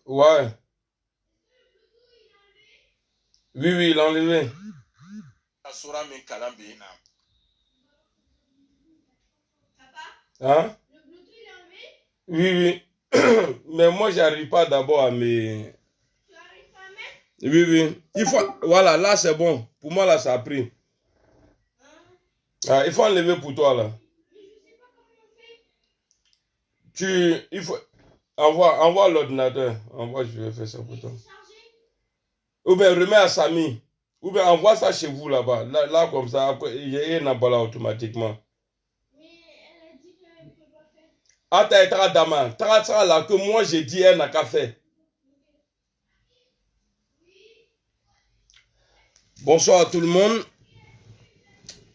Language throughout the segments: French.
Ouais. Oui, oui, il l'a enlevé. Hein? Oui, oui. Mais moi, j'arrive pas d'abord à me... Oui, oui. Il faut... Voilà, là, c'est bon. Pour moi, là, ça a pris. Ah, il faut enlever pour toi, là. Il faut... Envoie l'ordinateur. Envoie, je vais faire ça pour toi. Ou bien, remets à Samy. Ou bien, envoie ça chez vous, là-bas. Là, comme ça, il y a pas là automatiquement. Ah, t'as dama. T'as là que moi, j'ai dit, elle n'a qu'à faire. Bonsoir à tout le monde.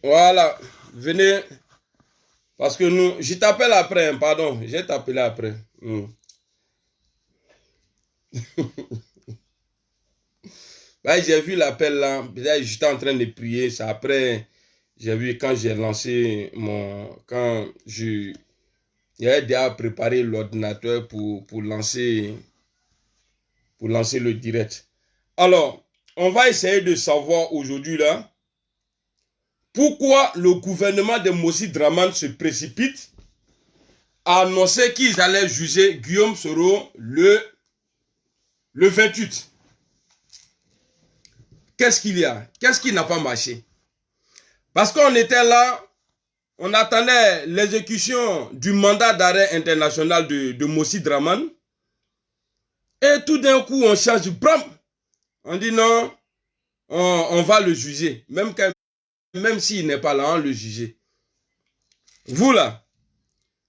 Voilà. Venez. Parce que nous, je t'appelle après, hein, pardon. Je vais t'appeler après. Bah, j'ai vu l'appel là. J'étais en train de prier. C'est après, j'ai vu quand j'ai lancé mon... Quand j'avais déjà préparé l'ordinateur pour lancer le direct. Alors, on va essayer de savoir aujourd'hui là pourquoi le gouvernement de Mossi Draman se précipite à annoncer qu'ils allaient juger Guillaume Soro le 28. Qu'est-ce qu'il y a? Qu'est-ce qui n'a pas marché? Parce qu'on était là, on attendait l'exécution du mandat d'arrêt international de Mossi Draman. Et tout d'un coup, on change, bram! On dit non, on va le juger. Même s'il n'est pas là, on le juger. Vous là,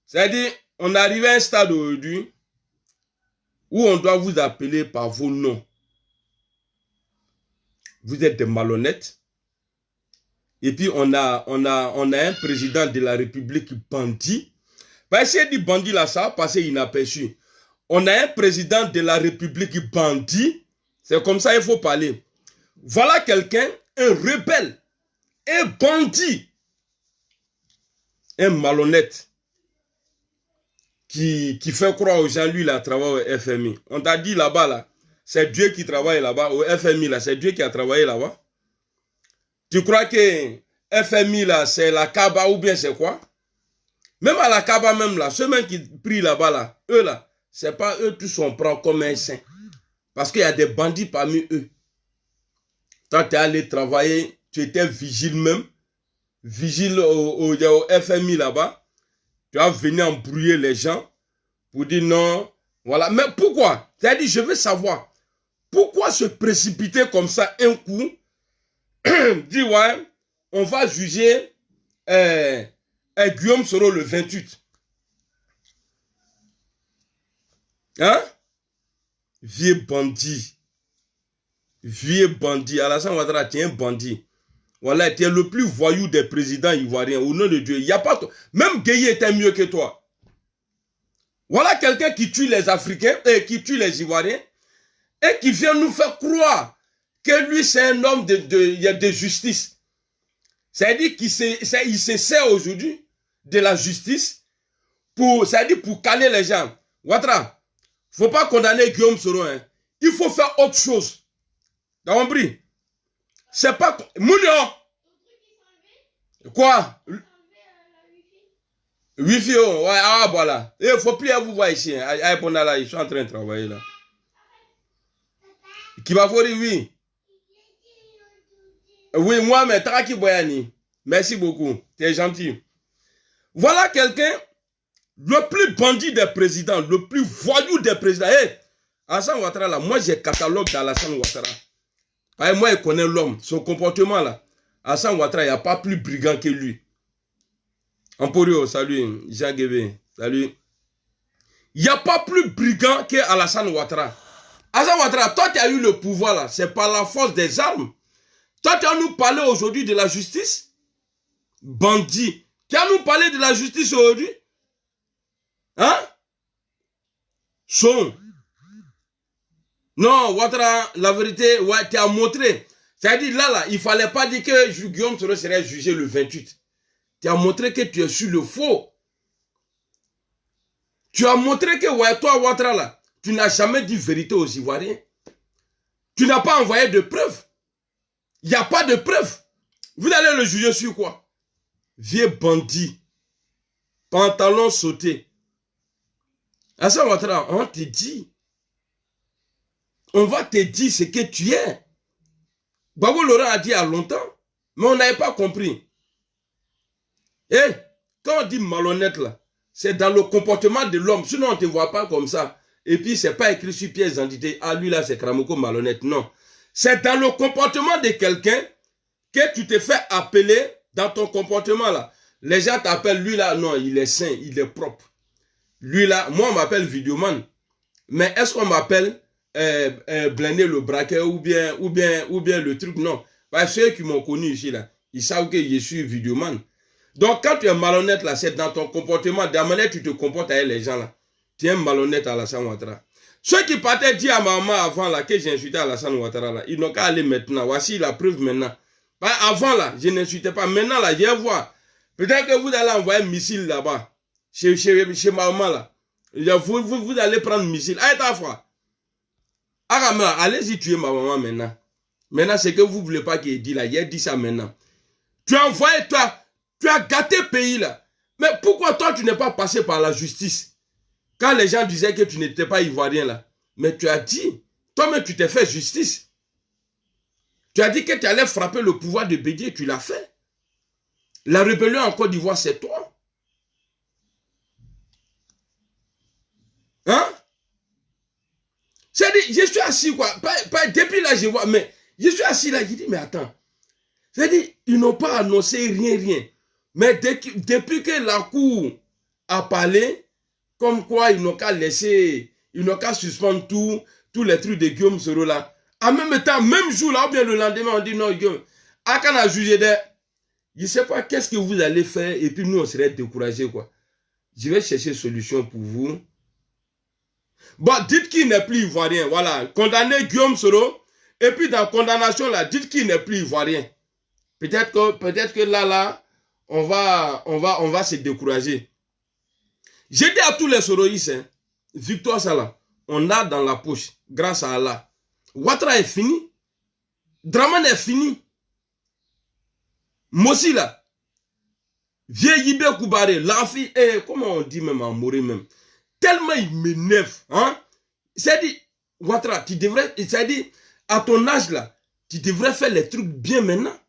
c'est-à-dire, on arrive à un stade aujourd'hui où on doit vous appeler par vos noms. Vous êtes des malhonnêtes. Et puis, on a un président de la République bandit. Bah, si elle dit bandit là, ça a passé inaperçu. On a un président de la République bandit. C'est comme ça qu'il faut parler. Voilà quelqu'un, un rebelle, un bandit, un malhonnête qui fait croire aux gens, lui, il a travaillé au FMI. On t'a dit là-bas, là, c'est Dieu qui travaille là-bas, au FMI, là, c'est Dieu qui a travaillé là-bas. Tu crois que FMI, là, c'est la Kaaba ou bien c'est quoi? Même à la Kaaba, même là, ceux mêmes qui prient là-bas, là, eux, là, c'est pas eux tous on prend comme un saint. Parce qu'il y a des bandits parmi eux. Quand tu es allé travailler, tu étais vigile même, vigile au FMI là-bas. Tu as venu embrouiller les gens pour dire non. Voilà. Mais pourquoi? C'est-à-dire, je veux savoir, pourquoi se précipiter comme ça un coup? Dire, ouais, on va juger Guillaume Soro le 28. Hein? Vieux bandit. Vieux bandit. Alassane Ouattara, tu es un bandit. Voilà, tu es le plus voyou des présidents ivoiriens. Au nom de Dieu, il n'y a pas... Même Gueye était mieux que toi. Voilà quelqu'un qui tue les Africains et qui tue les Ivoiriens et qui vient nous faire croire que lui, c'est un homme de justice. C'est-à-dire qu'il se sert aujourd'hui de la justice c'est-à-dire pour caler les gens. Ouattara, il ne faut pas condamner Guillaume Soro. Hein. Il faut faire autre chose. T'as compris? C'est pas... Mounion! Quoi? Wi-Fi, oh, ouais, ah, voilà. Il ne faut plus vous voir ici. Là, ils sont en train de travailler là. Qui va voir, oui. Oui, moi, mais Taraki Boyani. Merci beaucoup. Tu es gentil. Voilà quelqu'un, le plus bandit des présidents, le plus voyou des présidents. Hey, Alassane Ouattara, là, moi, j'ai catalogue d'Alassane Ouattara. Moi, il connaît l'homme, son comportement là. Alassane Ouattara, il n'y a pas plus brigand que lui. Emporio, salut. Jean Guébé, salut. Il n'y a pas plus brigand que Alassane Ouattara. Alassane Ouattara, toi, tu as eu le pouvoir là. C'est par la force des armes. Toi, tu vas nous parler aujourd'hui de la justice? Bandit. Tu vas nous parler de la justice aujourd'hui? Hein? Son. Non, Ouattara, la vérité, ouais, tu as montré. C'est-à-dire là, il ne fallait pas dire que Guillaume Soro serait jugé le 28. Tu as montré que tu es sur le faux. Tu as montré que, ouais, toi, Ouattara, là, tu n'as jamais dit vérité aux Ivoiriens. Tu n'as pas envoyé de preuves. Il n'y a pas de preuves. Vous allez le juger sur quoi? Vieux bandit. Pantalon sauté. Alassane Ouattara, on te dit. On va te dire ce que tu es. Gbagbo Laurent a dit il y a longtemps, mais on n'avait pas compris. Et quand on dit malhonnête là, c'est dans le comportement de l'homme. Sinon, on ne te voit pas comme ça. Et puis, ce n'est pas écrit sur pièce d'identité. Ah, lui là, c'est Kramoko malhonnête. Non. C'est dans le comportement de quelqu'un que tu te fais appeler dans ton comportement là. Les gens t'appellent, lui là, non, il est sain, il est propre. Lui là, moi on m'appelle Videoman. Mais est-ce qu'on m'appelle Blindé le braquet ou bien le truc? Non. Parce que ceux qui m'ont connu ici là, ils savent que je suis Videoman. Donc quand tu es malhonnête là, c'est dans ton comportement, de la manière tu te comportes avec les gens là. Tu es malhonnête à Alassane Ouattara. Ceux qui partaient dire à ma maman avant là, que j'ai insulté Alassane Ouattara là, ils n'ont qu'à aller maintenant. Voici la preuve maintenant. Avant là, je n'insultais pas. Maintenant là, je vais voir. Peut-être que vous allez envoyer un missile là-bas. Chez ma maman là. Vous allez prendre un missile. Allez ta foi. Allez-y tuer ma maman maintenant. Maintenant, c'est que vous ne voulez pas qu'il dise là. Il dit ça maintenant. Tu as envoyé, tu as gâté le pays là. Mais pourquoi toi tu n'es pas passé par la justice? Quand les gens disaient que tu n'étais pas ivoirien là. Mais tu as dit, toi-même tu t'es fait justice. Tu as dit que tu allais frapper le pouvoir de Bédié, tu l'as fait. La rébellion en Côte d'Ivoire, c'est toi. Hein? C'est-à-dire, je suis assis quoi. Depuis là, je vois, mais je suis assis là, je dis, mais attends. C'est-à-dire, ils n'ont pas annoncé rien. Mais depuis que la Cour a parlé, comme quoi ils n'ont qu'à laisser, ils n'ont qu'à suspendre tous les trucs de Guillaume Soro là. En même temps, même jour là, ou bien le lendemain, on dit non, Guillaume, quand on a jugé de, je ne sais pas qu'est-ce que vous allez faire, et puis nous, on serait découragés, quoi. Je vais chercher solution pour vous. Bon, dites qu'il n'est plus ivoirien, voilà. Condamnez Guillaume Soro, et puis dans condamnation là, dites qu'il n'est plus ivoirien. Peut-être que là, on va se décourager. J'ai dit à tous les Soroïstes, hein, victoire ça là, on a dans la poche, grâce à Allah. Ouattara est fini. Dramane est fini. Mossi là. Vieux Yibé Koubaré, l'enfant, comment on dit même en Moré même. Tellement il m'énerve. Hein? C'est-à-dire, Ouattara, tu devrais, c'est-à-dire, à ton âge là, tu devrais faire les trucs bien maintenant.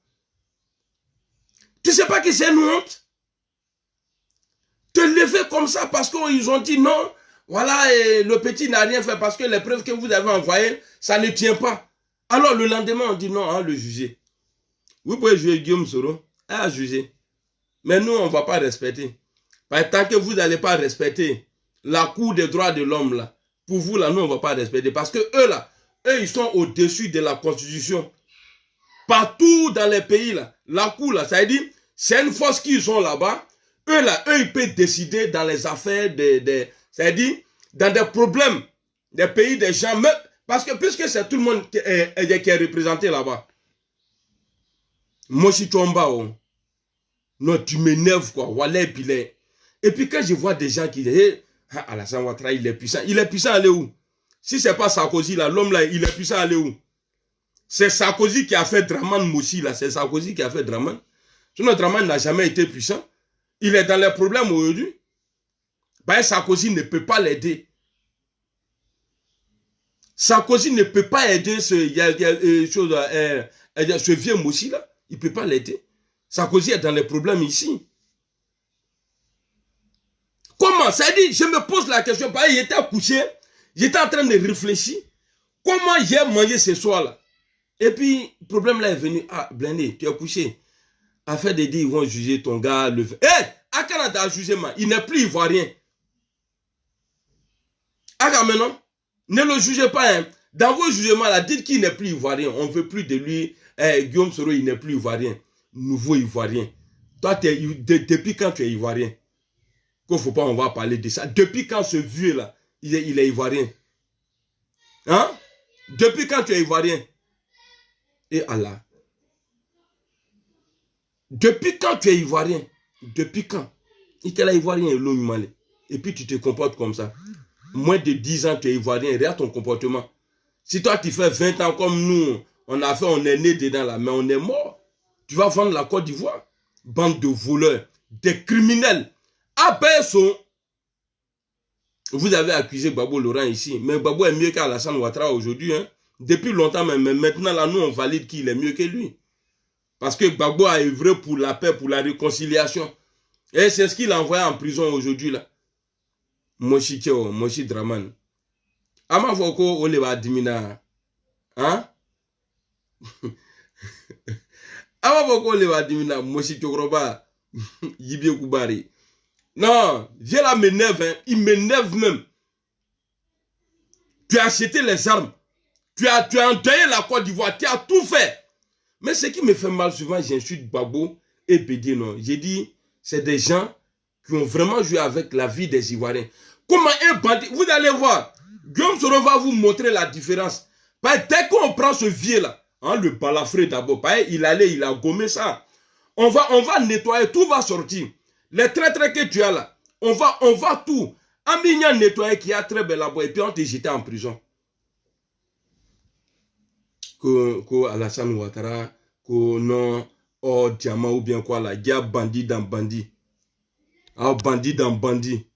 Tu sais pas que c'est une honte? Te lever comme ça parce qu'ils ont dit non, voilà, le petit n'a rien fait parce que les preuves que vous avez envoyées, ça ne tient pas. Alors le lendemain, on dit non, hein, le juger. Vous pouvez juger Guillaume Soro, à juger. Mais nous, on ne va pas respecter. Tant que vous n'allez pas respecter la Cour des droits de l'homme, là, pour vous, là, nous, on ne va pas respecter. Parce que eux, là, eux, ils sont au-dessus de la Constitution. Partout dans les pays, là, la Cour, là, ça veut dire, c'est une force qu'ils ont là-bas. Eux, là, eux, ils peuvent décider dans les affaires c'est-à-dire, dans des problèmes des pays des gens. Mais, parce que puisque c'est tout le monde qui est représenté là-bas. Moi, je suis tombé. Non, tu m'énerves, quoi. Voilà, et puis quand je vois des gens qui disent, Alassane Ouattara, il est puissant. Il est puissant, aller où? Si ce n'est pas Sarkozy, là, l'homme là, il est puissant, aller où? C'est Sarkozy qui a fait Dramane Mossi, là. C'est Sarkozy qui a fait Dramane. Sinon, Dramane n'a jamais été puissant. Il est dans les problèmes aujourd'hui. Ben, Sarkozy ne peut pas l'aider. Sarkozy ne peut pas aider ce vieux Mossi là. Il ne peut pas l'aider. Sarkozy est dans les problèmes ici. Comment? Ça dit, je me pose la question. Il était couché. J'étais en train de réfléchir. Comment j'ai mangé ce soir là? Et puis, le problème là est venu. Ah, Blindé, tu es couché. Afin de dire, ils vont juger ton gars. À Canada, jugement, il n'est plus ivoirien. Ah, maintenant, ne le jugez pas. Hein. Dans vos jugements, là, dites qu'il n'est plus ivoirien. On ne veut plus de lui. Guillaume Soro, il n'est plus ivoirien. Nouveau ivoirien. Toi, depuis quand tu es ivoirien? Qu'il ne faut pas, on va parler de ça. Depuis quand ce vieux-là, il est ivoirien? Hein? Depuis quand tu es ivoirien? Et Allah. Depuis quand tu es ivoirien? Depuis quand? Il était là ivoirien et puis tu te comportes comme ça. moins de 10 ans, tu es ivoirien, regarde ton comportement. Si toi, tu fais 20 ans comme nous, on est né dedans là, mais on est mort. Tu vas vendre la Côte d'Ivoire. Bande de voleurs, des criminels. Abesso. Vous avez accusé Gbagbo Laurent ici, mais Gbagbo est mieux qu'Alassane Ouattara aujourd'hui. Hein. Depuis longtemps, mais maintenant, là, nous, on valide qu'il est mieux que lui. Parce que Gbagbo a œuvré pour la paix, pour la réconciliation. Et c'est ce qu'il a envoyé en prison aujourd'hui, là. Moshi Tcheo, Moshi Draman. Ama Foko, Oleva Dimina. Hein? Ama Foko, Oleva Dimina, Moshi Tchokroba, Yibie Koubari. Non, viens là, m'énerve, hein. Il m'énerve même. Tu as acheté les armes. Tu as endeuillé la Côte d'Ivoire. Tu as tout fait. Mais ce qui me fait mal souvent, j'insulte Gbagbo et Bédié, non. J'ai dit, c'est des gens qui ont vraiment joué avec la vie des Ivoiriens. Comment un bandit, vous allez voir, Guillaume Soro va vous montrer la différence. Dès qu'on prend ce vieux-là, hein, le balafré d'abord, il a gommé ça. On va nettoyer, tout va sortir. Les traits que tu as là, on va tout. Amignan nettoyer qui a très belle là-bas et puis on te jeté en prison. Que Alassane Ouattara, que non, oh diamant ou bien quoi là, il y a bandit dans bandit. Ah, bandit dans bandit.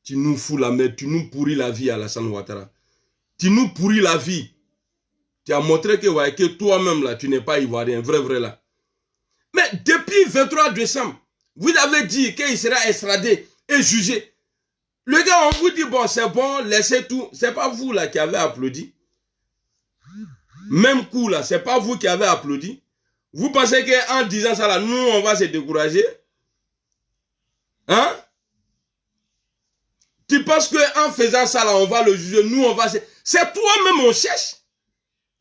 Tu nous fous la merde, tu nous pourris la vie, Alassane Ouattara. Tu nous pourris la vie. Tu as montré que, ouais, que toi-même là, tu n'es pas ivoirien, vrai là. Mais depuis 23 décembre, vous avez dit qu'il sera extradé et jugé. Le gars, on vous dit, bon, c'est bon, laissez tout. C'est pas vous là qui avez applaudi. Même coup là, c'est pas vous qui avez applaudi. Vous pensez qu'en disant ça là, nous, on va se décourager? Hein? Tu penses qu'en faisant ça là, on va le juger, nous, on va se... C'est toi-même, on cherche.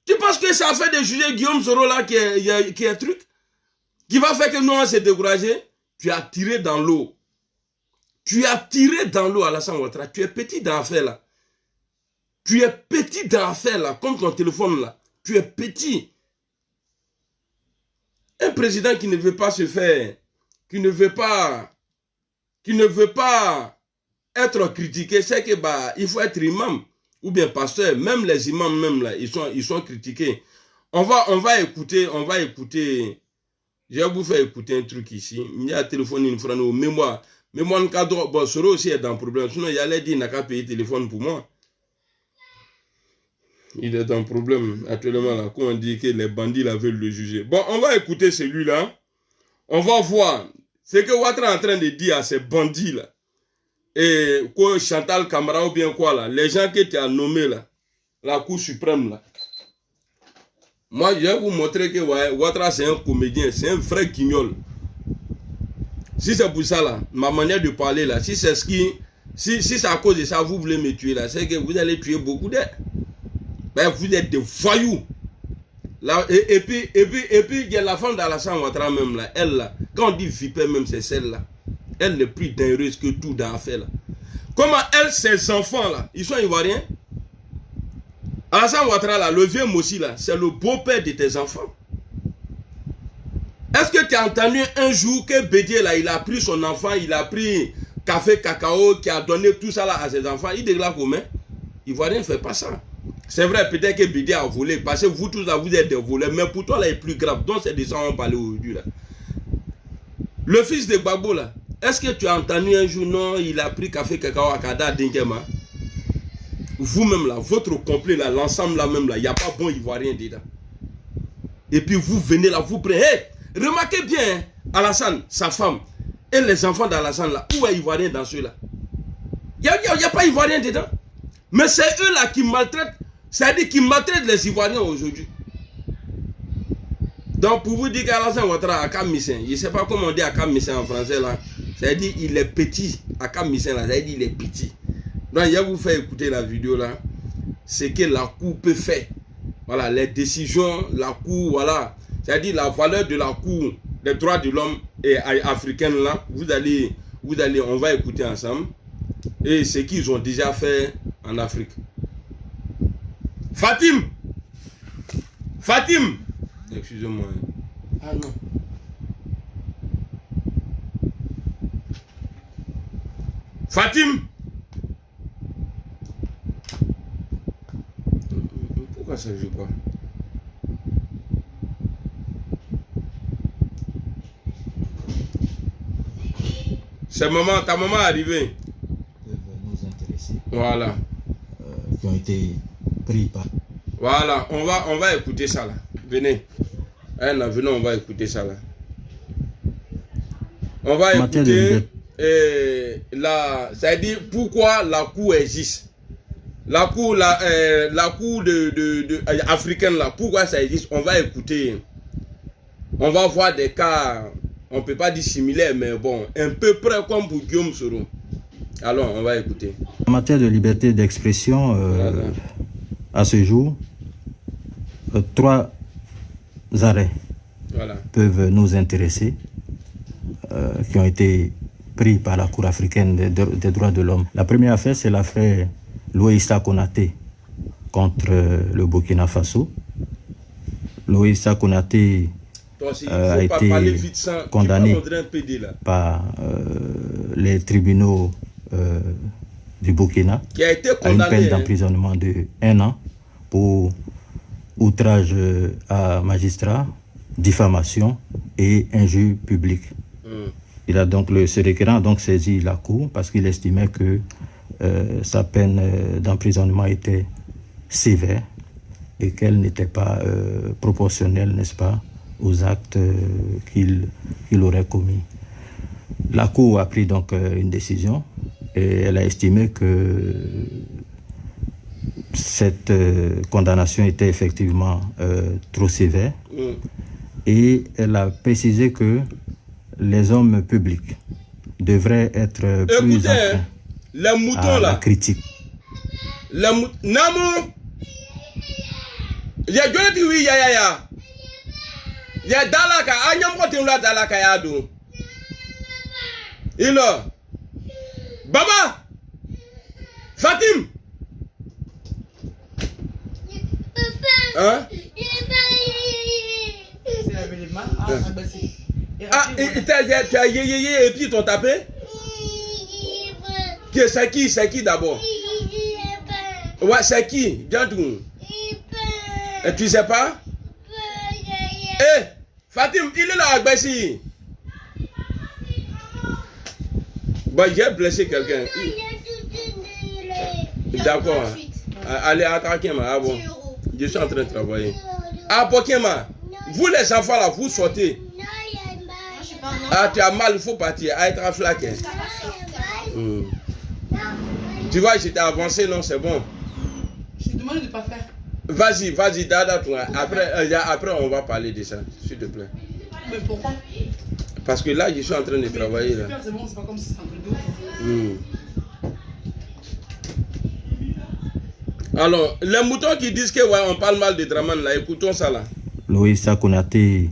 Tu penses que ça fait de juger Guillaume Soro là qui est truc? Qui va faire que nous, on va se décourager? Tu as tiré dans l'eau. Tu as tiré dans l'eau, Alassane Ouattara. Tu es petit dans l'affaire là. Tu es petit dans l'affaire là, comme ton téléphone là. Tu es petit. Un président qui ne veut pas se faire, qui ne veut pas être critiqué, c'est que bah, il faut être imam ou bien pasteur. Même les imams même là, ils sont critiqués. On va écouter. Je vais vous faire écouter un truc ici. Il y a un téléphone, une phrase, mémoire. Mémoire, le cadre, bon, Soro aussi est dans le problème. Sinon, il allait dire, il n'a qu'à payer le téléphone pour moi. Il est dans le problème actuellement là. Quand on dit que les bandits là veulent le juger. Bon, on va écouter celui-là. On va voir ce que Ouattara est en train de dire à ces bandits là. Et quoi, Chantal Camara ou bien quoi là. Les gens que tu as nommés là. La Cour suprême là. Moi, je vais vous montrer que Ouattara c'est un comédien. C'est un vrai guignol. Si c'est pour ça là, ma manière de parler là, si c'est ce qui, si c'est à cause de ça, vous voulez me tuer là, c'est que vous allez tuer beaucoup d'êtres. Ben, vous êtes des voyous. Là, et puis, il y a la femme d'Alassane Ouattara même là, elle là, quand on dit vipère même, c'est celle-là. Elle est plus dangereuse que tout dans l'affaire là. Comment elle, ses enfants là, ils sont ivoiriens? Alassane Ouattara là, le vieux Mossi là, c'est le beau-père de tes enfants. Est-ce que tu as entendu un jour que Bédié là, il a pris son enfant, il a pris café, cacao, qui a donné tout ça là à ses enfants, il déclare comment? Ivoirien ne fait pas ça. C'est vrai, peut-être que Bédié a volé, parce que vous tous là, vous êtes des voleurs, mais pour toi là, il est plus grave. Donc c'est des gens on parlait aujourd'hui là. Le fils de Gbagbo là, est-ce que tu as entendu un jour, non, il a pris café, cacao à Kada Dinkema? Vous-même là, votre complet là, l'ensemble là même là, il n'y a pas bon Ivoirien dedans. Et puis vous venez là, vous prenez, hey, remarquez bien, hein, Alassane, sa femme, et les enfants d'Alassane là, où est Ivoirien dans ceux-là? Il n'y a pas Ivoirien dedans. Mais c'est eux là qui maltraitent, c'est-à-dire qui maltraitent les Ivoiriens aujourd'hui. Donc pour vous dire qu'Alassane Ouattara a Kamisen, je ne sais pas comment on dit à Kamisen en français là, c'est-à-dire il est petit, à Kamisen là, c'est-à-dire il est petit. Donc je vais vous faire écouter la vidéo là, ce que la Cour peut faire. Voilà, les décisions, la Cour, voilà. C'est-à-dire la valeur de la Cour des droits de l'homme africaine là, vous allez, on va écouter ensemble. Et ce qu'ils ont déjà fait en Afrique. Fatim! Excusez-moi. Ah non. Fatim! Pourquoi ça joue pas? C'est maman, ta maman est arrivée. Peuvent nous intéresser. Voilà. Qui ont été pris par. Voilà, on va écouter ça là. Venez. Venez, on va écouter ça là. On va écouter c'est-à-dire pourquoi la cour existe. La cour africaine là, pourquoi ça existe? On va écouter. On va voir des cas, on peut pas dire similaires, mais bon, un peu près comme pour Guillaume Soro. Alors, on va écouter. En matière de liberté d'expression, à ce jour, 3 arrêts peuvent nous intéresser, qui ont été pris par la Cour africaine des droits de l'homme. La première affaire, c'est l'affaire Loïssa Konaté contre le Burkina Faso. Loïssa Konaté a été condamné par les tribunaux du Burkina à une peine d'emprisonnement de 1 an pour outrage à magistrat, diffamation et injure publique. Il a donc ce requérant a donc saisi la cour parce qu'il estimait que sa peine d'emprisonnement était sévère et qu'elle n'était pas proportionnelle, n'est-ce pas, aux actes qu'il aurait commis. La cour a pris donc une décision et elle a estimé que cette condamnation était effectivement trop sévère et elle a précisé que les hommes publics devraient être plus enclins les moutons à là, la critique. Les moutons, Namou, ya joleti wi ya dalaka anyam ko timla dalaka ya do. Ilo, Baba, Fatim. Hein? Ah, tu as yé et puis t'ont tapé? C'est qui d'abord? Ouais, c'est qui? Jantou. Et tu sais pas? Eh, Fatim, il est là, Agbessi. Bah, j'ai blessé quelqu'un. D'accord. Allez, attaquez-moi. Ah bon. Je suis en train de travailler. Ah, Pokema, vous les enfants là, vous sortez. Ah, tu as mal, il faut partir. Ah, être flaqué. Tu vois, j'étais avancé, non, c'est bon. Je te demande de ne pas faire. Vas-y, Dada, toi. Après, on va parler de ça, s'il te plaît. Mais pourquoi? Parce que là, je suis en train de travailler. Là. C'est bon, c'est pas comme si c'était un truc de Alors, les moutons qui disent que ouais, on parle mal de Draman, là, écoutons ça là. Loïssa Konaté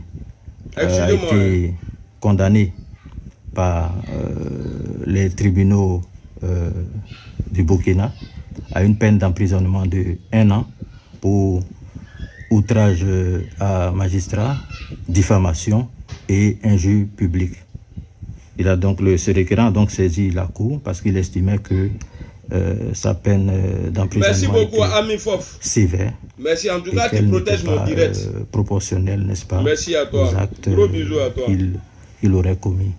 a été condamné par les tribunaux du Burkina à une peine d'emprisonnement de 1 an pour outrage à magistrat, diffamation et injure publique. Il a donc ce requérant a donc saisi la cour parce qu'il estimait que sa peine d'emprisonnement était sévère. Merci, en tout cas, tu protèges mon direct. Proportionnel, n'est-ce pas? Merci à toi. Aux actes Gros bisous à toi. qu'il aurait commis.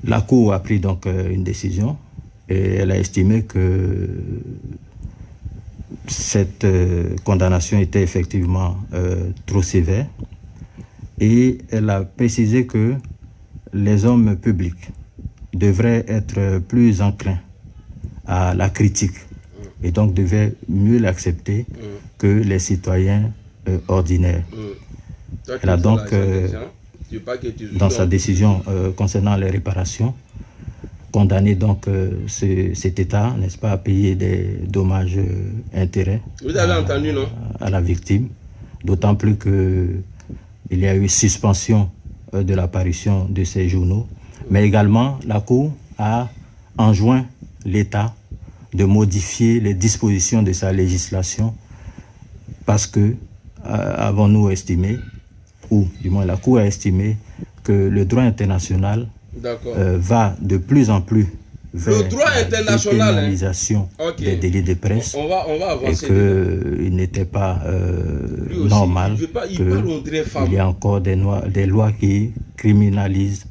La cour a pris donc une décision et elle a estimé que cette condamnation était effectivement trop sévère et elle a précisé que les hommes publics devraient être plus enclins à la critique et donc devaient mieux l'accepter que les citoyens ordinaires. Elle a donc, dans sa décision concernant les réparations, condamné donc cet État, n'est-ce pas, à payer des dommages intérêts. Vous avez entendu, non? À la victime, d'autant plus qu'il y a eu suspension de l'apparition de ces journaux, mais également la Cour a enjoint l'État de modifier les dispositions de sa législation parce que, avons-nous estimé, ou du moins la Cour a estimé que le droit international va de plus en plus vers le droit la international, dépénalisation des délits de presse, on va avancer, et qu'il n'était pas normal qu'il y ait encore des lois qui criminalisent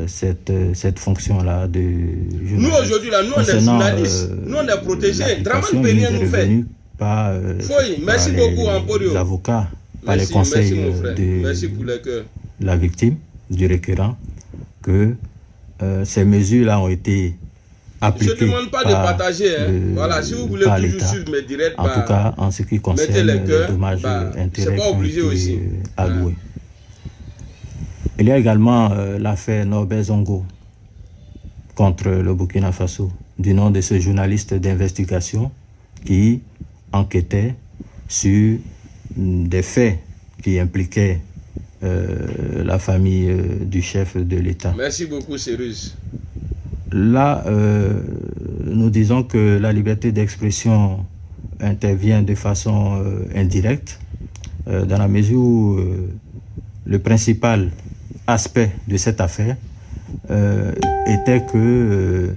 cette fonction-là de journaliste. Nous aujourd'hui, là, nous on est journalistes, nous on est protégés. Draman ne peut rien nous faire. Merci beaucoup, Emporio. Les avocats, par les conseils de la victime, du requérant, que ces mesures-là ont été appliquées. Je ne demande pas de partager. Voilà, si vous voulez toujours suivre mes directs, en tout cas, en ce qui concerne les dommages intérêts qui ont été alloués. Il y a également l'affaire Norbert Zongo contre le Burkina Faso, du nom de ce journaliste d'investigation qui enquêtait sur des faits qui impliquaient la famille du chef de l'État. Merci beaucoup, Cyrus. Là, nous disons que la liberté d'expression intervient de façon indirecte, dans la mesure où le principal aspect de cette affaire était que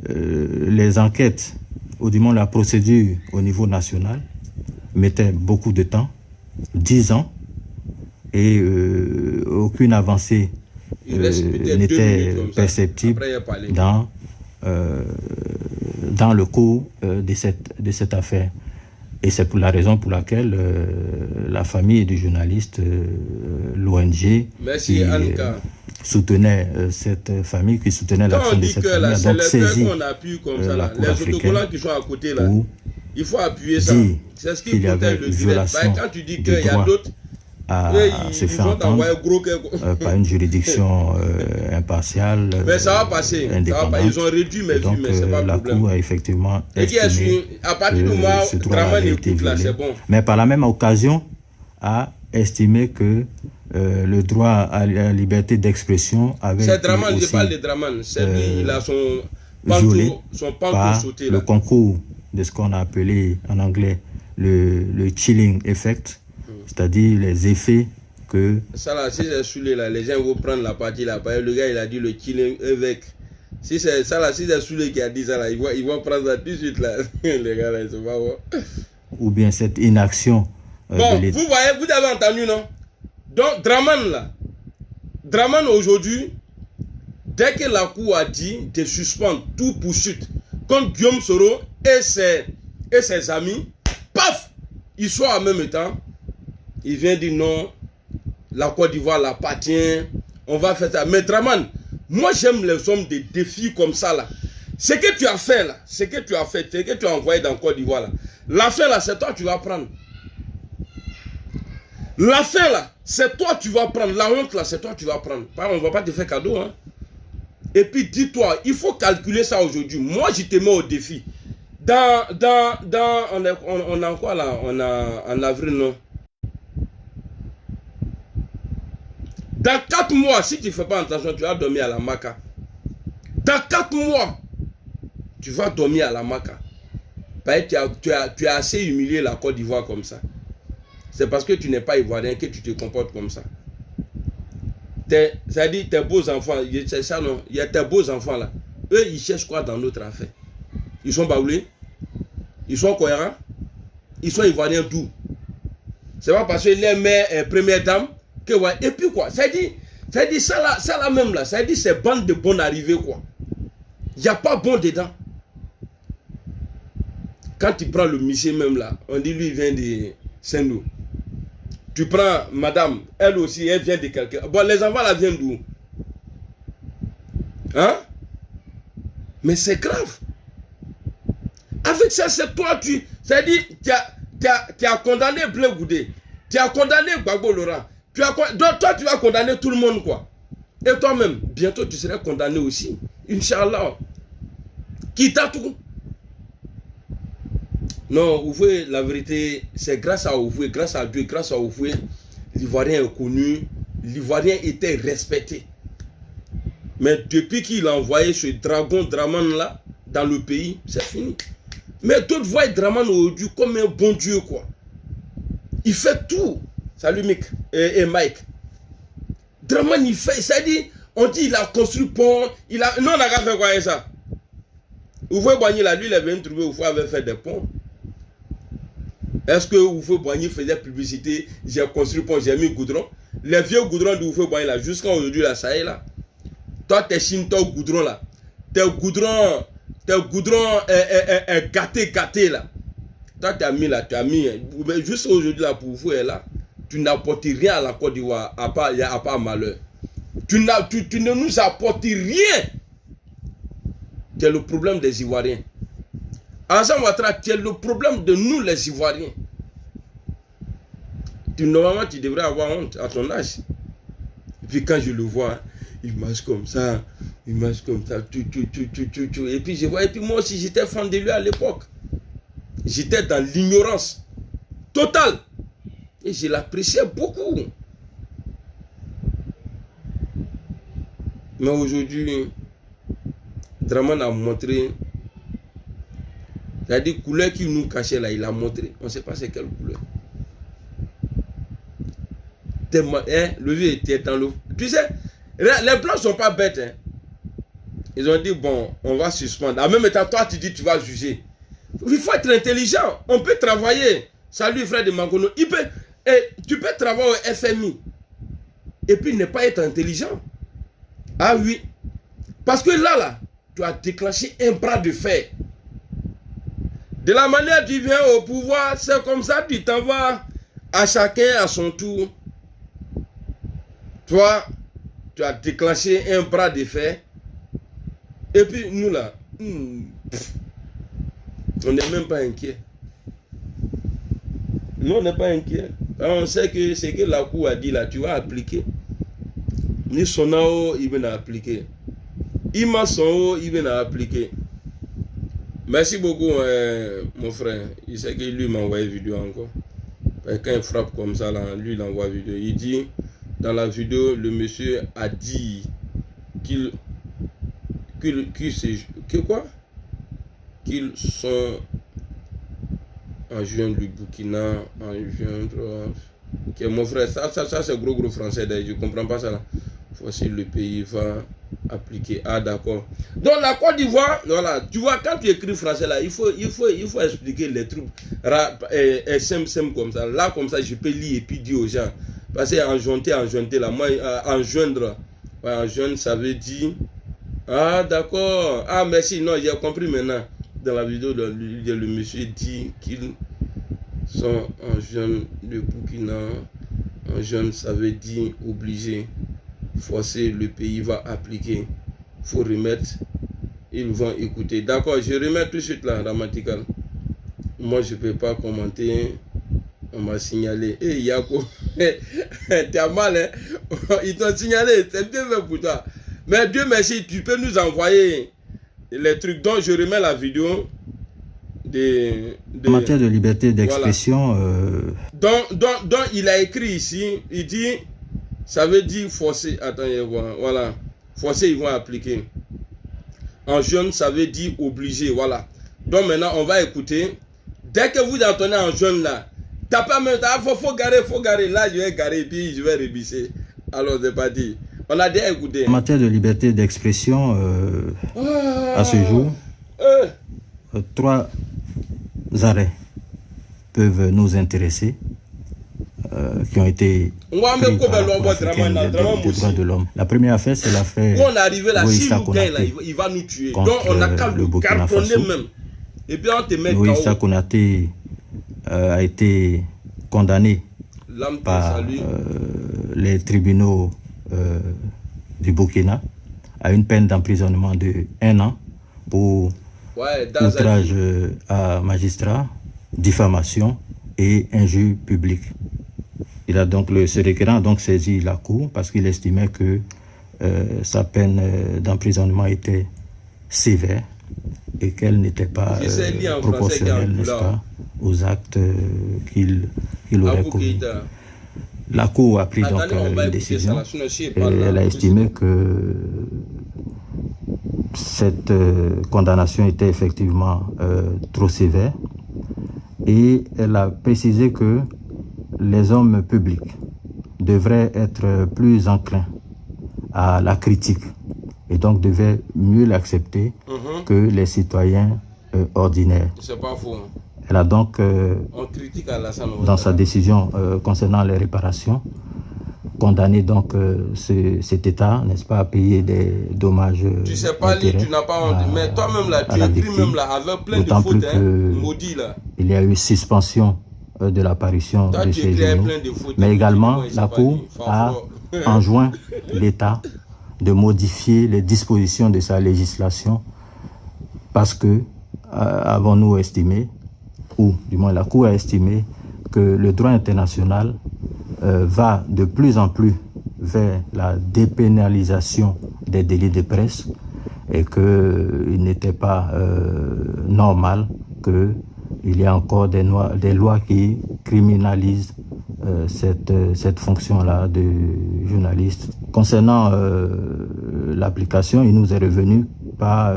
les enquêtes, ou du moins la procédure au niveau national, mettait beaucoup de temps, 10 ans, et aucune avancée n'était perceptible dans le cours de cette affaire. Et c'est pour la raison pour laquelle la famille du journaliste, l'ONG, qui soutenait cette famille, qui soutenait l'action de cette famille, a donc saisi la Cour africaine pour il faut appuyer ça. C'est ce qui qu'il y avait violation quand tu dis qu'il y a d'autres à se faire entendre par une juridiction impartiale, mais ça va passer. Ça va pas. Ils ont réduit mes vues, mais c'est pas la problème. Cour a effectivement estimé à partir du moment où Draman écoute là, c'est bon. Mais par la même occasion, a estimé que le droit à la liberté d'expression avait c'est Draman, aussi je parle de Draman. C'est lui, il a son par sauté là. Le concours de ce qu'on a appelé en anglais le chilling effect, c'est-à-dire les effets que... Ça là, si c'est saoulé là, les gens vont prendre la partie là. Le gars il a dit le chilling effect. Si c'est ça là, si c'est saoulé qui a dit ça là, ils vont prendre ça tout de suite là. Les gars là, ils sont pas bons. Ou bien cette inaction. Bon, vous voyez, vous avez entendu non? Donc Draman là, Draman aujourd'hui, dès que la Cour a dit de suspendre tout poursuite contre Guillaume Soro et ses amis, paf, ils sont en même temps. Il vient dire non, la Côte d'Ivoire l'appartient, on va faire ça. Mais Draman, moi j'aime les hommes de défis comme ça là. Ce que tu as fait là, ce que tu as envoyé dans Côte d'Ivoire là, l'affaire là, c'est toi tu vas prendre. L'affaire là, c'est toi tu vas prendre. La honte là, c'est toi tu vas prendre. On ne va pas te faire cadeau. Hein. Et puis dis-toi, il faut calculer ça aujourd'hui. Moi je te mets au défi. On a quoi là? On a en avril, non? Dans 4 mois, si tu ne fais pas attention, tu vas dormir à la Maca. Dans 4 mois, tu vas dormir à la Maca. Tu as assez humilié la Côte d'Ivoire comme ça. C'est parce que tu n'es pas ivoirien que tu te comportes comme ça. C'est-à-dire tes beaux enfants, c'est ça non? Il y a tes beaux enfants là. Eux, ils cherchent quoi dans notre affaire? Ils sont baoulés? Ils sont cohérents? Ils sont ivoiriens d'où? C'est pas parce que les mères première dame que ouais. Et puis quoi? C'est-à-dire ça là même là, c'est-à-dire c'est bande de bonnes arrivées quoi. Il n'y a pas bon dedans. Quand tu prends le monsieur même là, on dit lui il vient de Saint-Louis. Tu prends madame, elle aussi, elle vient de quelqu'un. Bon, les enfants là viennent d'où? Hein? Mais c'est grave. Avec ça, c'est toi, c'est-à-dire, tu as condamné Blé Goudé, tu as condamné Gbagbo Laurent, donc toi, tu vas condamner tout le monde, quoi. Et toi-même, bientôt, tu seras condamné aussi. Inch'Allah. Quitte à tout. Non, Oufoué, la vérité, c'est grâce à Oufoué, grâce à Dieu, grâce à Oufoué, l'Ivoirien est connu, l'Ivoirien était respecté. Mais depuis qu'il a envoyé ce Draman là, dans le pays, c'est fini. Mais d'autres voient Draman aujourd'hui comme un bon Dieu, quoi. Il fait tout. Salut Mick et Mike. Draman, il fait, c'est-à-dire, on dit il a construit pont, non, on n'a qu'à faire quoi avec ça? Oufoué Boigny, là, lui, il est venu trouver Oufoué avait fait des ponts. Est-ce que Oufoué Boigny faisait publicité? J'ai construit pont, j'ai mis goudron. Les vieux goudrons de Oufoué Boigny, là, jusqu'à aujourd'hui, là, ça y est, là. Toi, tes chines, ton goudron, là. Tes goudrons gâtés, là. Toi, tu as mis, là, juste aujourd'hui, là, pour Oufoué, là, tu n'apportes rien à la Côte d'Ivoire, à part malheur. Tu ne nous apportes rien. C'est le problème des Ivoiriens. Alassane Ouattara, c'est le problème de nous les Ivoiriens. Normalement, tu devrais avoir honte à ton âge. Et puis quand je le vois, il marche comme ça, et puis je vois, et puis moi aussi j'étais fan de lui à l'époque. J'étais dans l'ignorance totale. Et je l'appréciais beaucoup. Mais aujourd'hui, Dramane a montré, c'est-à-dire couleur qu'il nous cachait là, il a montré. On ne sait pas c'est quelle couleur. Le vieux était dans le... Tu sais, les blancs ne sont pas bêtes. Hein. Ils ont dit, bon, on va suspendre. En même temps, toi, tu dis, tu vas juger. Il faut être intelligent. On peut travailler. Salut, frère de Mangono. Tu peux travailler au FMI. Et puis ne pas être intelligent. Ah oui. Parce que là, tu as déclenché un bras de fer. De la manière tu viens au pouvoir, c'est comme ça, tu t'en vas à chacun à son tour. Toi, tu as déclenché un bras de fer. Et puis nous là, on n'est même pas inquiet. Nous, on n'est pas inquiet. On sait que ce que la Cour a dit là, tu vas appliquer. Ni Sonao, il va appliquer. Ima Sonao, il va appliquer. Merci beaucoup, mon frère. Il sait que lui m'a envoyé vidéo encore. Quand il frappe comme ça, là, lui il envoie vidéo. Il dit, dans la vidéo, le monsieur a dit qu'ils sont en juin du Burkina, en juin. Okay, mon frère, ça c'est gros français d'ailleurs, je ne comprends pas ça là. Voici le pays va appliquer. Ah d'accord. Donc la Côte d'Ivoire, voilà, tu vois, quand tu écris français là, il faut expliquer les trucs simple comme ça. Là comme ça, je peux lire et puis dire aux gens. Parce que enjointer là, moi, enjoindre, ouais, enjoindre, ça veut dire. Ah d'accord. Ah merci, non, j'ai compris maintenant. Dans la vidéo, le monsieur dit qu'ils sont en jeune de Burkina. En jeune, ça veut dire obligé. Forcer, le pays va appliquer. Il faut remettre. Ils vont écouter. D'accord, je remets tout de suite là, Ramatical. Moi, je ne peux pas commenter. On m'a signalé. Hé, Yako, t'as mal, hein? Ils t'ont signalé. C'est bien fait pour toi. Mais Dieu merci, tu peux nous envoyer les trucs. Donc, je remets la vidéo. En matière de liberté d'expression. Voilà. Donc, il a écrit ici, il dit, ça veut dire forcer. Attendez, voilà. Forcer, ils vont appliquer. En jaune, ça veut dire obligé, voilà. Donc maintenant, on va écouter. Dès que vous entendez en jaune là, tapez en même temps, faut garer. Là, je vais garer, puis je vais rebisser. Alors, c'est parti. On a déjà écouté. En matière de liberté d'expression, à ce jour, 3 arrêts peuvent nous intéresser, qui ont été pris par la Cour africaine des droits de l'homme. La première affaire, c'est l'affaire on est arrivé là, si nous gagne là, il va nous tuer. Donc on a qu'à le cartonner même. Et puis on te met KO. Moïse Konaté a été condamné par les tribunaux du Burkina à une peine d'emprisonnement de 1 an pour outrage à magistrat, diffamation et injure publique. Il a donc ce requérant a donc saisi la Cour parce qu'il estimait que sa peine d'emprisonnement était sévère et qu'elle n'était pas proportionnelle, n'est-ce pas, aux actes qu'il aurait commis. La Cour a pris donc une décision et elle a estimé que cette condamnation était effectivement trop sévère et elle a précisé que les hommes publics devraient être plus enclins à la critique et donc devait mieux l'accepter que les citoyens ordinaires. C'est pas faux. Elle a donc, on critique Alassane dans sa décision concernant les réparations, condamné donc cet État, n'est-ce pas, à payer des dommages. Tu sais pas lire, tu n'as pas honte. Mais toi-même là, tu écris même là, avec plein de fautes, maudit là. Il y a eu suspension de l'apparition de ces journaux, mais également la Cour a enjoint l'État de modifier les dispositions de sa législation parce que, avons-nous estimé, ou du moins la Cour a estimé que le droit international va de plus en plus vers la dépénalisation des délits de presse et qu'il n'était pas normal qu'il y ait encore des lois qui criminalisent cette fonction-là de journaliste. Concernant l'application, il nous est revenu par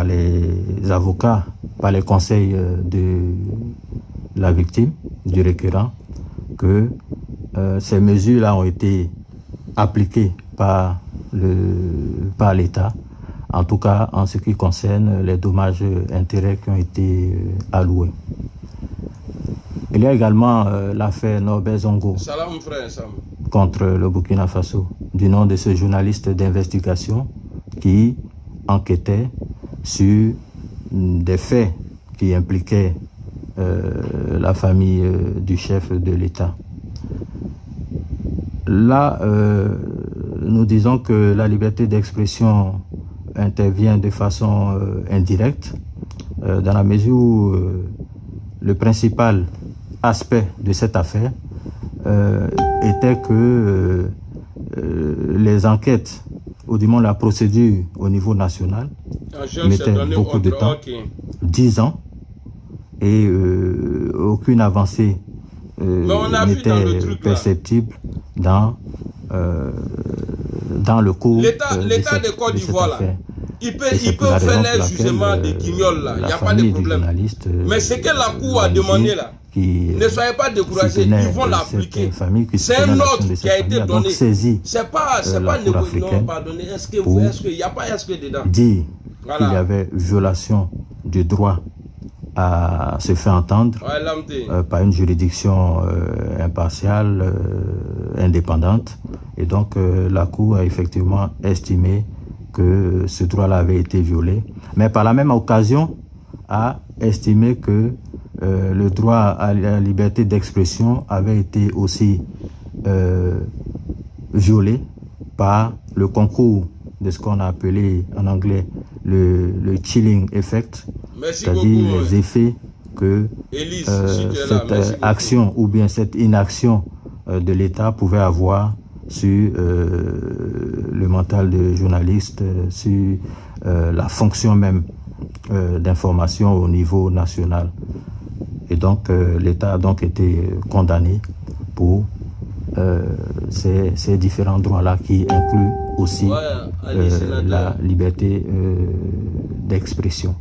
les avocats, par les conseils de la victime, du requérant, que ces mesures-là ont été appliquées par l'État, en tout cas en ce qui concerne les dommages intérêts qui ont été alloués. Il y a également l'affaire Norbert Zongo contre le Burkina Faso, du nom de ce journaliste d'investigation qui enquêtait sur des faits qui impliquaient la famille du chef de l'État. Là, nous disons que la liberté d'expression intervient de façon indirecte, dans la mesure où le principal aspect de cette affaire était que les enquêtes, ou du moins la procédure au niveau national, mettait beaucoup de temps, 10 ans, et aucune avancée n'était perceptible dans le cours l'État de Côte d'Ivoire là, il peut faire les jugements de guignols là, il n'y a pas de problème. Mais ce que la Cour a demandé là, ne soyez pas découragés, ils vont l'appliquer. C'est un ordre qui a été donné. C'est pas non, pardonnez, est-ce qu'il n'y a pas dedans? Dire qu'il y avait violation du droit à se faire entendre par une juridiction impartiale, indépendante. Et donc la Cour a effectivement estimé que ce droit-là avait été violé. Mais par la même occasion, a estimé que le droit à la liberté d'expression avait été aussi violé par le concours de ce qu'on a appelé en anglais le chilling effect, c'est-à-dire les effets que cette action ou bien cette inaction de l'État pouvait avoir sur le mental de journaliste, sur la fonction même d'information au niveau national. Et donc l'État a donc été condamné pour ces différents droits-là qui incluent aussi la liberté d'expression.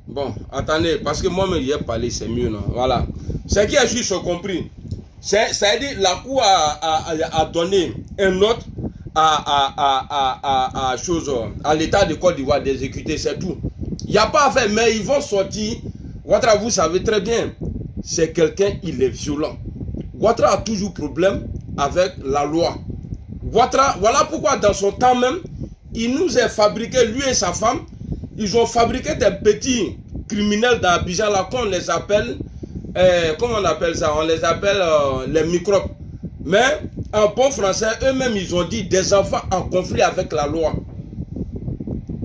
Bon, attendez, parce que moi-même, j'ai parlé, c'est mieux, non? Voilà. Ce qui est juste compris, c'est-à-dire la Cour a donné un ordre à l'État de Côte d'Ivoire d'exécuter, c'est tout. Il n'y a pas à faire, mais ils vont sortir. Ouattara, vous savez très bien, c'est quelqu'un, il est violent. Ouattara a toujours problème avec la loi. Ouattara, voilà pourquoi dans son temps même, il nous a fabriqué, lui et sa femme, ils ont fabriqué des petits criminels dans Abidjan, là, qu'on les appelle, comment on appelle ça? On les appelle les microbes. Mais en bon français, eux-mêmes, ils ont dit des enfants en conflit avec la loi.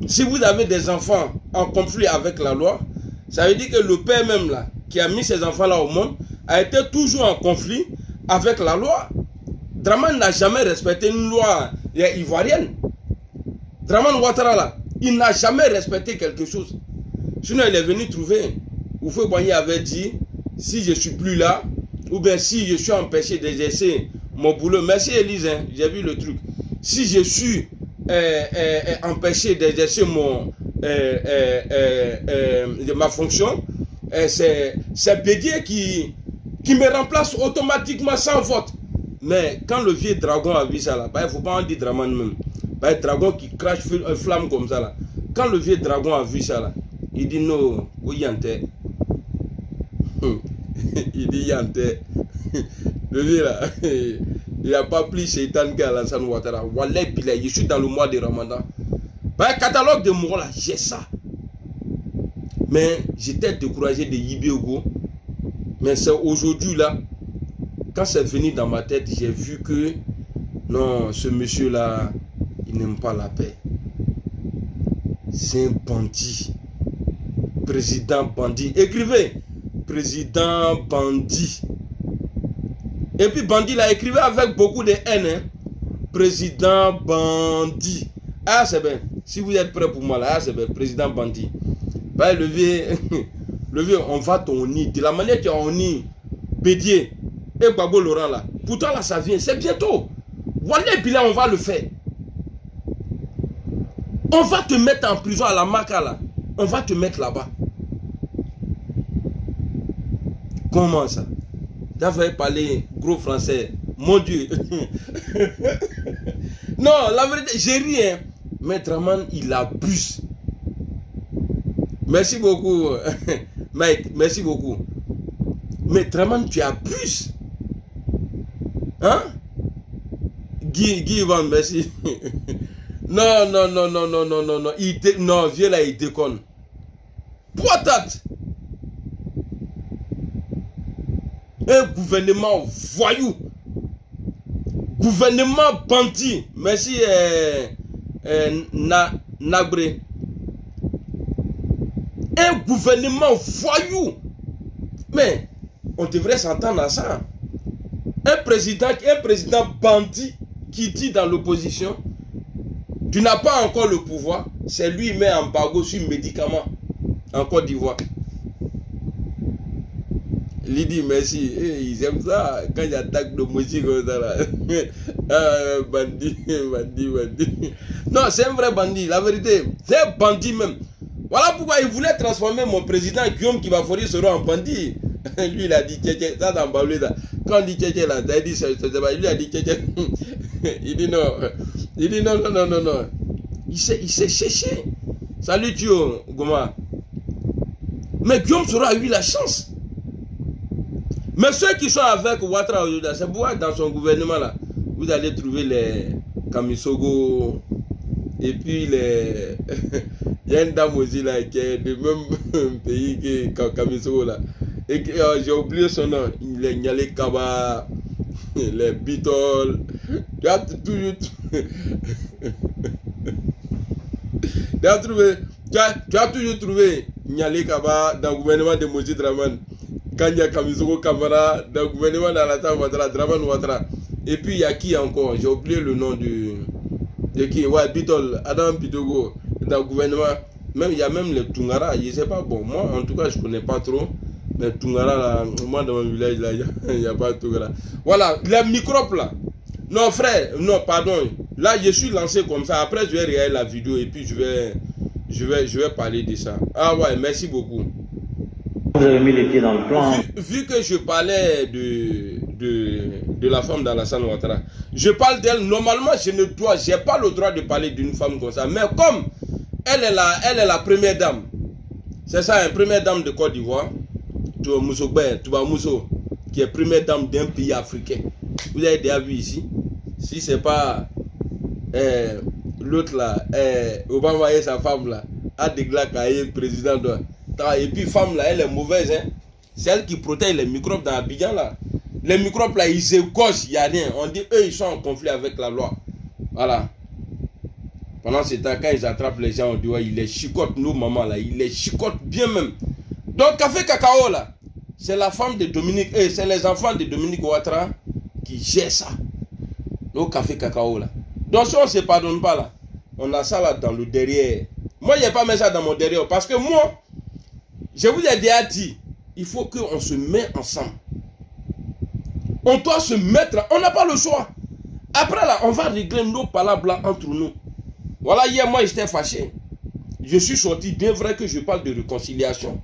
Si vous avez des enfants en conflit avec la loi, ça veut dire que le père même là, qui a mis ces enfants-là au monde, a été toujours en conflit avec la loi. Dramane n'a jamais respecté une loi ivoirienne. Dramane Ouattara là, il n'a jamais respecté quelque chose. Sinon il est venu trouver, Houphouët Boigny avait dit, si je suis plus là, ou bien si je suis empêché d'exercer mon boulot, merci Élise, hein, j'ai vu le truc. Si je suis empêché d'exercer ma fonction, c'est Bédier qui me remplace automatiquement sans vote. Mais quand le vieux dragon a vu ça là, bah, il ne faut pas en dire Draman même. Bah, dragon qui crache une flamme comme ça là. Quand le vieux dragon a vu ça là, il dit non, Oyante. Il dit Yante. Le vieux là, il n'a pas pris Shaitan qu'Alassane Ouattara. Wallah Billah, je suis dans le mois de Ramadan. Bah, catalogue de mots là, j'ai ça. Mais j'étais découragé de Yibiogo. Mais c'est aujourd'hui là, quand c'est venu dans ma tête, j'ai vu que non, ce monsieur là, il n'aime pas la paix. C'est un bandit. Président bandit. Écrivez. Président bandit. Et puis bandit là, écrivez avec beaucoup de haine. Hein. Président bandit. Ah c'est bien. Si vous êtes prêts pour moi là, ah, c'est bien. Président bandit. Bah, le vieux, on va ton nid. De la manière qu'on nid, Bédier et Babo Laurent là. Pourtant là, ça vient. C'est bientôt. Voilà, et puis là, on va le faire. On va te mettre en prison à la Maca là. On va te mettre là-bas. Comment ça? T'avais parlé gros français. Mon Dieu. Non, la vérité, j'ai rien. Mais Draman, il abuse. Merci beaucoup, Mike. Merci beaucoup. Mais Draman, tu abuses. Hein? Guy Ivan, merci. Non. Non, vieux là, il déconne. Poitate. Un gouvernement voyou. Gouvernement bandit. Merci, Nabré. Un gouvernement voyou. Mais on devrait s'entendre à ça. Un président bandit qui dit dans l'opposition, tu n'as pas encore le pouvoir, c'est lui qui met embargo sur médicaments en Côte d'Ivoire. Il dit merci. Ils aiment ça quand il attaque le monsieur comme ça là. Bandit. Non, c'est un vrai bandit, la vérité. C'est un bandit même. Voilà pourquoi il voulait transformer mon président Guillaume qui va fournir sera en bandit. Lui il a dit tchétché, ça dans Baoulé là. Quand on dit tchétché là, ça dit lui a dit tchétché. Il dit non. Il dit non. Il s'est cherché. Salut Thio, Goma. Mais Guillaume Soro a eu la chance. Mais ceux qui sont avec Ouattara aujourd'hui, c'est pourquoi dans son gouvernement là, vous allez trouver les Kamisogo et puis les... Il y a une dame aussi là qui est du même pays que Kamisogo là. Et j'ai oublié son nom. Les Nyale Kaba, les Beatles. Tu as toujours... Tu as toujours trouvé Nyale Kaba dans le gouvernement de Moji Draman. Kanya Kamisogo Kamara dans le gouvernement d'Alassane Ouattara, Draman Ouattara. Et puis il y a qui encore? J'ai oublié le nom de qui? Ouais, Beatles, Adam Pitogo dans le gouvernement. Même il y a même les Tungara, je ne sais pas, bon, moi en tout cas je ne connais pas trop. Mais Tungara là, moi dans mon village là, il n'y a pas de Tungara. Voilà, les microbes là. Non frère, non pardon. Là je suis lancé comme ça. Après je vais regarder la vidéo et puis je vais parler de ça. Ah ouais, merci beaucoup. Vous avez mis les pieds dans le plan. Vu que je parlais de la femme d'Alassane Ouattara, je parle d'elle. Normalement, je n'ai pas le droit de parler d'une femme comme ça. Mais comme elle est la première dame, c'est ça, une première dame de Côte d'Ivoire, Touba Mousso, qui est première dame d'un pays africain. Vous avez déjà vu ici. Si c'est pas l'autre là, Obama et sa femme là, a déclaré président de... Et puis femme là, elle est mauvaise, hein. C'est elle qui protège les microbes dans Abidjan là. Les microbes là, ils s'écochent, il n'y a rien. On dit eux, ils sont en conflit avec la loi. Voilà. Pendant ce temps, quand ils attrapent les gens, on dit ouais, ils les chicotent, nos mamans là, ils les chicotent bien même. Donc Café Cacao là, c'est la femme de Dominique, c'est les enfants de Dominique Ouattara qui gèrent ça. Au Café Cacao là. Donc si on ne se pardonne pas là, on a ça là dans le derrière. Moi, je n'ai pas mis ça dans mon derrière parce que moi, je vous ai déjà dit, il faut qu'on se mette ensemble. On doit se mettre, on n'a pas le choix. Après là, on va régler nos palabres là entre nous. Voilà, hier moi j'étais fâché. Je suis sorti, bien vrai que je parle de réconciliation.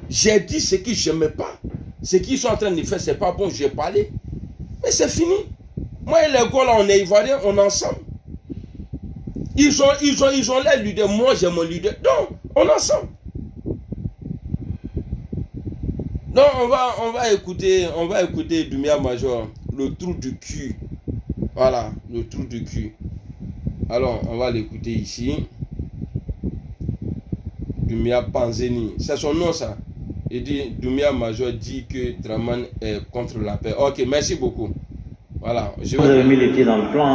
J'ai dit ce que je n'aimais pas. Ce qu'ils sont en train de faire, c'est pas bon, j'ai parlé. Mais c'est fini. Moi et les gars là, on est ivoiriens, on est ensemble. Ils ont leur leader, moi j'ai mon leader. Donc, on est ensemble. Donc, on va écouter Doumbia Major, le trou du cul. Voilà, le trou du cul. Alors, on va l'écouter ici. Doumbia Panzeni, c'est son nom ça. Il dit, Doumbia Major dit que Dramane est contre la paix. Ok, merci beaucoup. Voilà. Vous avez mis les pieds dans le plan.